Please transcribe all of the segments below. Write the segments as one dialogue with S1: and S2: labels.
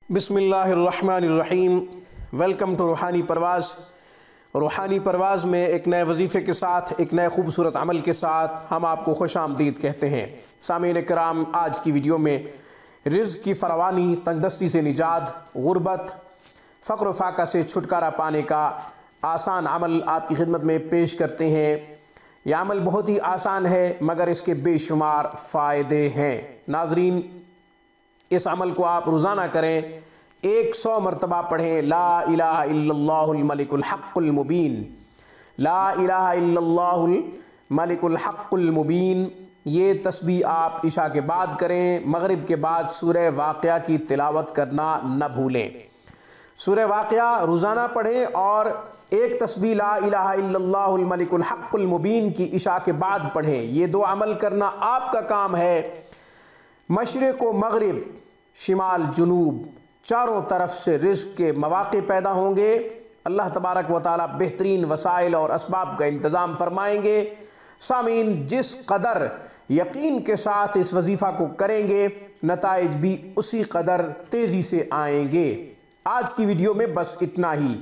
S1: बिस्मिल्लाहिर्रहमानिर्रहीम। Welcome to रूहानी परवाज़। रूहानी परवाज़ में एक नए वजीफ़े के साथ, एक नए खूबसूरत अमल के साथ हम आपको खुशामदीद कहते हैं। सामीन कराम, आज की वीडियो में रिज़्क़ की फरावानी, तंगदस्ती से निजात, गुर्बत, फ़क्र फाका से छुटकारा पाने का आसान अमल आपकी खिदमत में पेश करते हैं। यह अमल बहुत ही आसान है मगर इसके बेशुमार फ़ायदे हैं। नाज़रीन, इस अमल को आप रोज़ाना करें, 100 मरतबा पढ़ें ला इलाहा इल्लल्लाहुल मलिकुल हक़्क़ुल मुबीन, ला इलाहा इल्लल्लाहुल मलिकुल हक़्क़ुल मुबीन। ये तस्बीह आप इशा के बाद करें। मगरिब के बाद सूरह वाक़िया की तिलावत करना न भूलें। सूरह वाक़िया रोज़ाना पढ़ें और एक तस्बीह ला इलाहा इल्लल्लाहुल मलिकुल हक़्क़ुल मुबीन की इशा के बाद पढ़ें। ये दो अमल करना आपका काम है। मशरिक़ व मग़रिब, शिमाल जुनूब, चारों तरफ से रिज़्क़ के मौक़े पैदा होंगे। अल्लाह तबारक व तआला बेहतरीन वसाइल और असबाब का इंतज़ाम फरमाएंगे। सामीन, जिस कदर यकीन के साथ इस वजीफ़ा को करेंगे, नताइज भी उसी कदर तेज़ी से आएंगे। आज की वीडियो में बस इतना ही।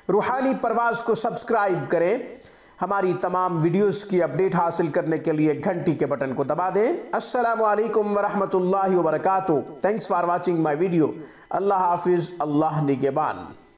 S1: रूहानी परवाज़ को सब्सक्राइब करें। हमारी तमाम वीडियोस की अपडेट हासिल करने के लिए घंटी के बटन को दबा दें। अस्सलामु अलैकुम वरहमतुल्लाहि वबरकातुहू। Thanks for watching my video. Allah हाफिज़, अल्लाह निगहबान।